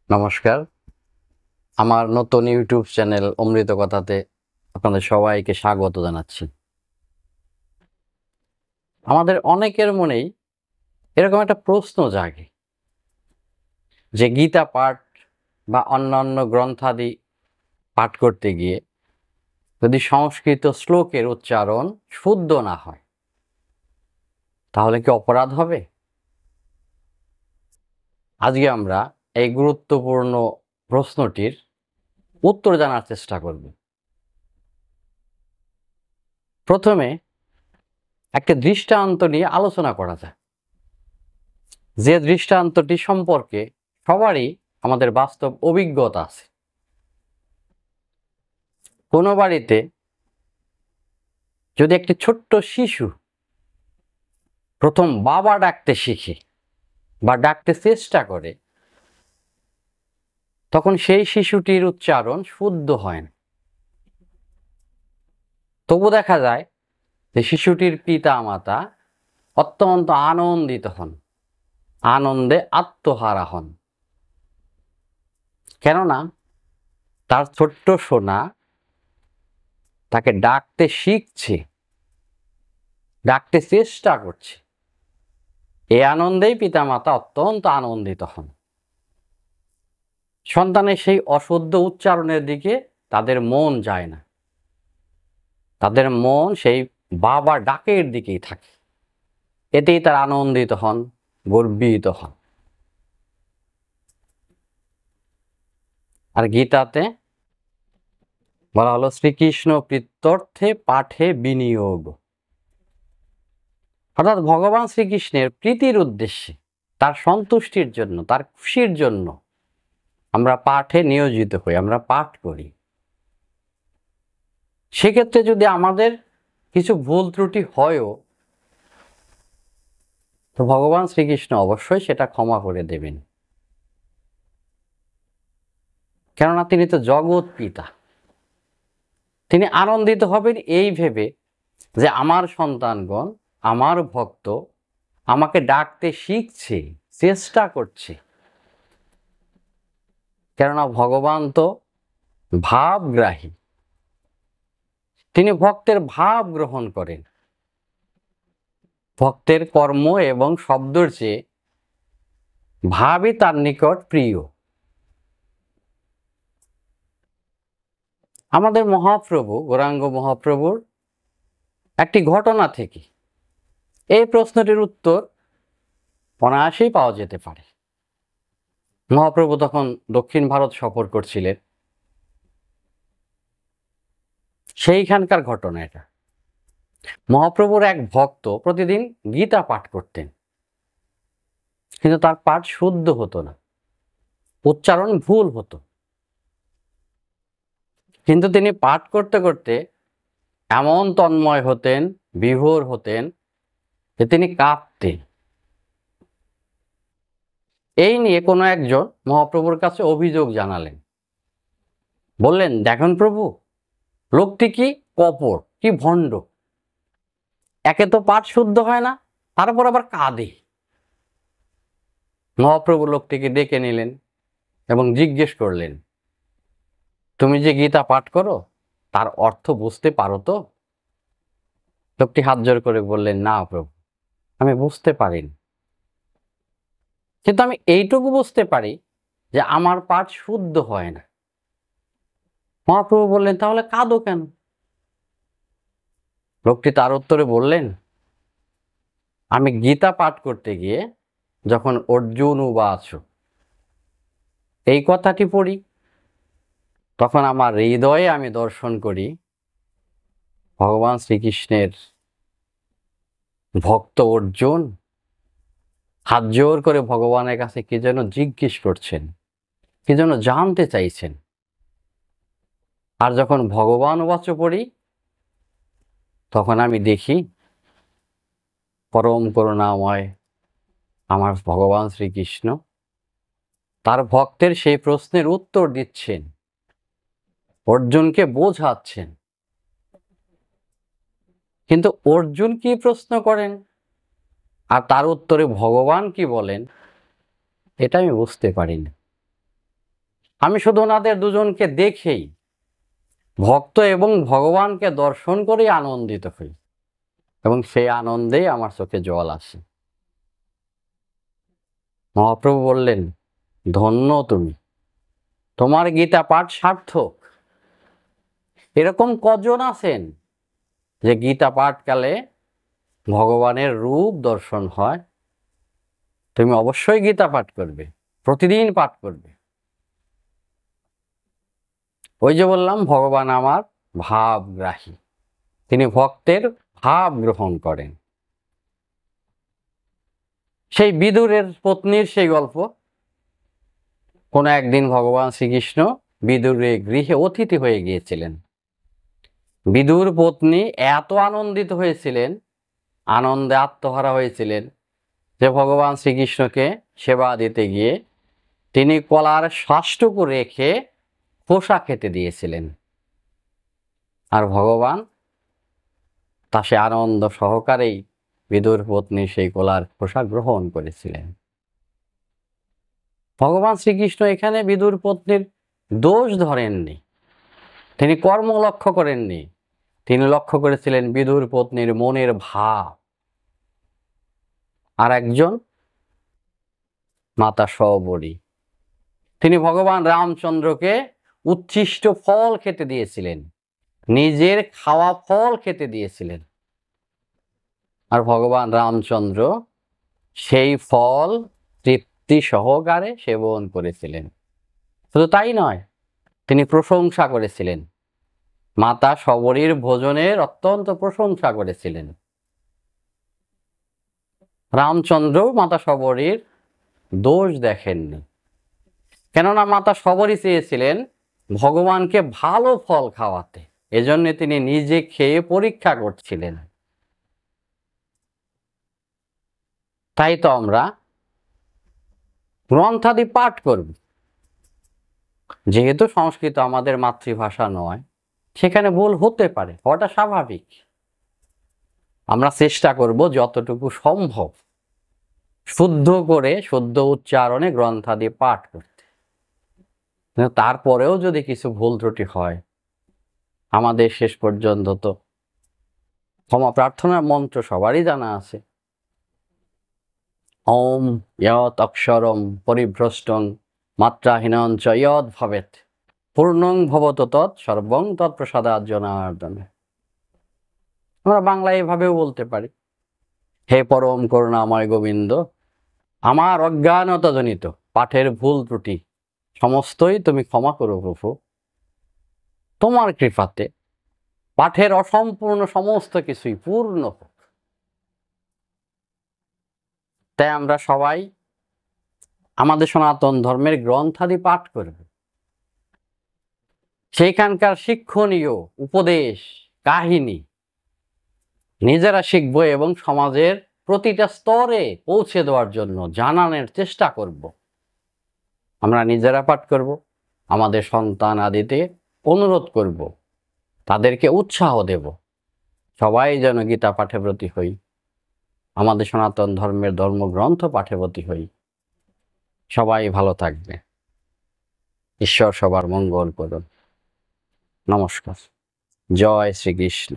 নমস্কার। আমার নতুন ইউটিউব চ্যানেল অমৃত কথাতে আপনাদের সবাইকে স্বাগত জানাচ্ছি। আমাদের অনেকের মনেই এরকম একটা প্রশ্ন জাগে যে গীতা পাঠ বা অন্যান্য গ্রন্থাদি পাঠ করতে গিয়ে যদি সংস্কৃত শ্লোকের উচ্চারণ শুদ্ধ না হয় তাহলে কি অপরাধ হবে? আজকে আমরা এই গুরুত্বপূর্ণ প্রশ্নটির উত্তর জানার চেষ্টা করব। প্রথমে একটা দৃষ্টান্ত নিয়ে আলোচনা করা যায়, যে দৃষ্টান্তটি সম্পর্কে সবারই আমাদের বাস্তব অভিজ্ঞতা আছে। কোনো বাড়িতে যদি একটি ছোট্ট শিশু প্রথম বাবা ডাকতে শিখে বা ডাকতে চেষ্টা করে, তখন সেই শিশুটির উচ্চারণ শুদ্ধ হয় না। তবু দেখা যায় যে শিশুটির পিতা মাতা অত্যন্ত আনন্দিত হন, আনন্দে আত্মহারা হন। কেননা তার ছোট্ট সোনা তাকে ডাকতে শিখছে, ডাকতে চেষ্টা করছে। এই আনন্দেই পিতামাতা অত্যন্ত আনন্দিত হন। সন্তানের সেই অশুদ্ধ উচ্চারণের দিকে তাদের মন যায় না, তাদের মন সেই বাবা ডাকের দিকেই থাকে। এতেই তারা আনন্দিত হন, গর্বিত হন। আর গীতাতে বলা হলো শ্রীকৃষ্ণ প্রীত্যর্থে পাঠে বিনিয়োগ, অর্থাৎ ভগবান শ্রীকৃষ্ণের প্রীতির উদ্দেশ্যে, তার সন্তুষ্টির জন্য, তার খুশির জন্য আমরা পাঠে নিয়োজিত হই, আমরা পাঠ করি। সেক্ষেত্রে যদি আমাদের কিছু ভুল ত্রুটি হয়ও, তো ভগবান শ্রীকৃষ্ণ অবশ্যই সেটা ক্ষমা করে দেবেন। কেননা তিনি তো জগৎ পিতা। তিনি আনন্দিত হবেন এই ভেবে যে আমার সন্তানগণ, আমার ভক্ত আমাকে ডাকতে শিখছে, চেষ্টা করছে। কেননা ভগবান তো ভাবগ্রাহী, তিনি ভক্তের ভাব গ্রহণ করেন। ভক্তের কর্ম এবং শব্দের চেয়ে ভাবই তার নিকট প্রিয়। আমাদের মহাপ্রভু গৌরাঙ্গ মহাপ্রভুর একটি ঘটনা থেকে এই প্রশ্নটির উত্তর অনায়াসেই পাওয়া যেতে পারে। মহাপ্রভু তখন দক্ষিণ ভারত সফর করছিলেন। সেইখানকার ঘটনা এটা। মহাপ্রভুর এক ভক্ত প্রতিদিন গীতা পাঠ করতেন, কিন্তু তার পাঠ শুদ্ধ হতো না, উচ্চারণ ভুল হতো। কিন্তু তিনি পাঠ করতে করতে এমন তন্ময় হতেন, বিভোর হতেন যে তিনি কাঁদতেন। এই নিয়ে কোনো একজন মহাপ্রভুর কাছে অভিযোগ জানালেন। বললেন, দেখুন প্রভু, লোকটি কি কপট, কি ভণ্ড। একে তো পাঠ শুদ্ধ হয় না, তারপর আবার কাঁদে। মহাপ্রভু লোকটিকে ডেকে নিলেন এবং জিজ্ঞেস করলেন, তুমি যে গীতা পাঠ করো তার অর্থ বুঝতে পারো তো? লোকটি হাত জোড় করে বললেন, না প্রভু, আমি বুঝতে পারিনি, কিন্তু আমি এইটুকু বুঝতে পারি যে আমার পাঠ শুদ্ধ হয় না। মহাপ্রভু বললেন, তাহলে কাঁদো কেন? লোকটি তার উত্তরে বললেন, আমি গীতা পাঠ করতে গিয়ে যখন অর্জুন উবাচ এই কথাটি পড়ি, তখন আমার হৃদয়ে আমি দর্শন করি ভগবান শ্রীকৃষ্ণের ভক্ত অর্জুন হাত জোর করে ভগবানের কাছে কি যেন জিজ্ঞেস করছেন, কি যেন জানতে চাইছেন। আর যখন ভগবান উবাচ পড়ি, তখন আমি দেখি পরম করুণাময় আমার ভগবান শ্রীকৃষ্ণ তার ভক্তের সেই প্রশ্নের উত্তর দিচ্ছেন, অর্জুনকে বোঝাচ্ছেন। কিন্তু অর্জুন কি প্রশ্ন করেন আর তার উত্তরে ভগবান কি বলেন, এটা আমি বুঝতে পারি না। আমি শুধু ওনাদের দুজনকে দেখেই ভক্ত এবং ভগবানকে দর্শন করেই আনন্দিত হই, এবং সেই আনন্দেই আমার চোখে জল আসে। মহাপ্রভু বললেন, ধন্য তুমি, তোমার গীতা পাঠ সার্থক। এরকম কজন আছেন যে গীতা পাঠকালে ভগবানের রূপ দর্শন হয়? তুমি অবশ্যই গীতা পাঠ করবে, প্রতিদিন পাঠ করবে। ওই যে বললাম, ভগবান আমার ভাবগ্রাহী, তিনি ভক্তের ভাব গ্রহণ করেন। সেই বিদুরের পত্নীর সেই গল্প। কোনো একদিন ভগবান শ্রীকৃষ্ণ বিদুরের গৃহে অতিথি হয়ে গিয়েছিলেন। বিদুর পত্নী এত আনন্দিত হয়েছিলেন, আনন্দে আত্মহারা হয়েছিলেন, যে ভগবান শ্রীকৃষ্ণকে সেবা দিতে গিয়ে তিনি কলার শ্বাসটুকু রেখে খোসা খেতে দিয়েছিলেন। আর ভগবান তা সে আনন্দ সহকারেই বিদুর পত্নী সেই কলার খোসা গ্রহণ করেছিলেন। ভগবান শ্রীকৃষ্ণ এখানে বিদুর পত্নীর দোষ ধরেননি, তিনি কর্ম লক্ষ্য করেননি, তিনি লক্ষ্য করেছিলেন বিদুর পত্নীর মনের ভাব। আর একজন মাতা সবরী, তিনি ভগবান রামচন্দ্রকে উচ্ছিষ্ট ফল খেতে দিয়েছিলেন, নিজের খাওয়া ফল খেতে দিয়েছিলেন। আর ভগবান রামচন্দ্র সেই ফল তৃপ্তি সহকারে সেবন করেছিলেন। শুধু তাই নয়, তিনি প্রশংসা করেছিলেন, মাতা সবরীর ভোজনের অত্যন্ত প্রশংসা করেছিলেন। রামচন্দ্র মাতা সবরীর দোষ দেখেননি, কেননা মাতা সবরী চেয়েছিলেন ভগবানকে ভালো ফল খাওয়াতে, এজন্য তিনি নিজে খেয়ে পরীক্ষা করছিলেন। তাই তো আমরা গ্রন্থাদি পাঠ করব। যেহেতু সংস্কৃত আমাদের মাতৃভাষা নয়, সেখানে ভুল হতে পারে, হওয়াটা স্বাভাবিক। আমরা চেষ্টা করব যতটুকু সম্ভব শুদ্ধ করে, শুদ্ধ উচ্চারণে গ্রন্থাদি পাঠ করতে। তারপরেও যদি কিছু ভুল ত্রুটি হয়, আমাদের শেষ পর্যন্ত তো ক্ষমা প্রার্থনার মন্ত্র সবারই জানা আছে। ওম ইয়ৎ অক্ষরম পরিভ্রষ্টং মাত্রাহীনং চ ইয়ৎ ভবেৎ পূর্ণং ভবত তৎ সর্বং তৎপ্রসাদাৎ জনার্দনে। আমরা বাংলায় এভাবেও বলতে পারি, হে পরম করুণাময় গোবিন্দ, আমার অজ্ঞানতাজনিত পাঠের ভুল ত্রুটি সমস্তই তুমি ক্ষমা করো প্রভু। তোমার কৃপাতে পাঠের অসম্পূর্ণ সমস্ত কিছুই পূর্ণ হোক। তাই আমরা সবাই আমাদের সনাতন ধর্মের গ্রন্থাদি পাঠ করব। সেইখানকার শিক্ষণীয় উপদেশ, কাহিনী নিজেরা শিখব এবং সমাজের প্রতিটা স্তরে পৌঁছে দেওয়ার জন্য জানানোর চেষ্টা করব। আমরা নিজেরা পাঠ করব, আমাদের সন্তান আদিতে অনুরোধ করব, তাদেরকে উৎসাহ দেব, সবাই যেন গীতা পাঠে ব্রতী হই, আমাদের সনাতন ধর্মের ধর্মগ্রন্থ পাঠে ব্রতী হই। সবাই ভালো থাকবে। ঈশ্বর সবার মঙ্গল করুন। নমস্কার। জয় শ্রীকৃষ্ণ।